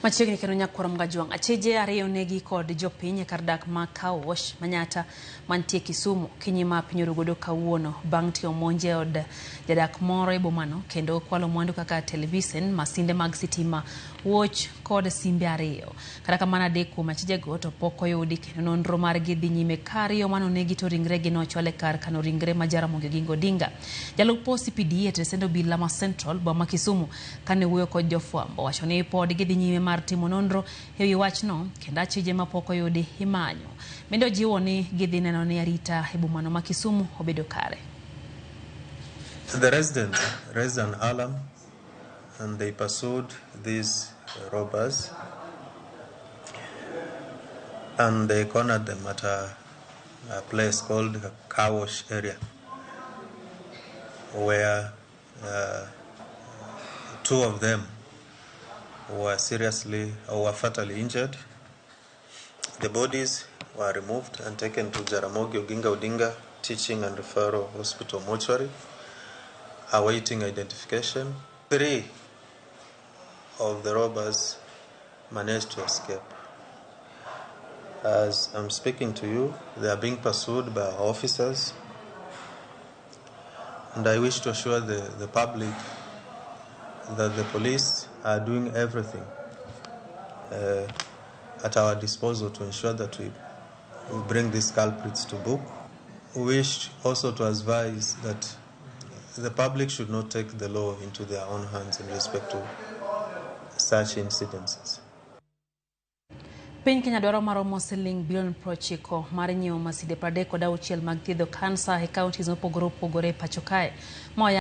Machiegni kendo nyakwaro mgajuang Achije ariyo onegi kod jopiny kar dak ma Kawosh Manyata mantie Kisumu kinyi ma piny orugodo kawuono bang' tiyo monje od jadak moro e bomano kendo kwalo mwandu kaka televisen, masinde mag sitima, wuoch kod simbe ariyo. Kata kamano adek kuom achije go to pok oyudi kendo nonro margi dhi nyime ka ariyo mano onegi to ringregi nochwale kar kano ringre ma Ramogi gi Odinga. Jalup CPD e Tesendo Bila ma Central boma Kisumu kane wuoyo kod jofwambo wacho ni pod gidhi nyime mar timo nonro e wi wachno kendo achije ma pok oyudi imanyo. Bende ojiwo ni gidhi neno ni arita e bomano ma Kisumu obedo kare. The residents raised an alarm and they pursued these robbers and they cornered them at a place called Kawosh area where two of them were fatally injured. The bodies were removed and taken to Ramogi Odinga Teaching and Referral Hospital mortuary, awaiting identification. 3 of the robbers managed to escape. As I'm speaking to you, they are being pursued by our officers, and I wish to assure the public that the police are doing everything at our disposal to ensure that we bring these culprits to book. We wish also to advise that the public should not take the law into their own hands in respect to such incidences. Piny Kenya dwaro maromo siling bilion 90 mar nyiewo masinde 36 mag thiedho kansa e kaunti mopogore opogore pacho kae.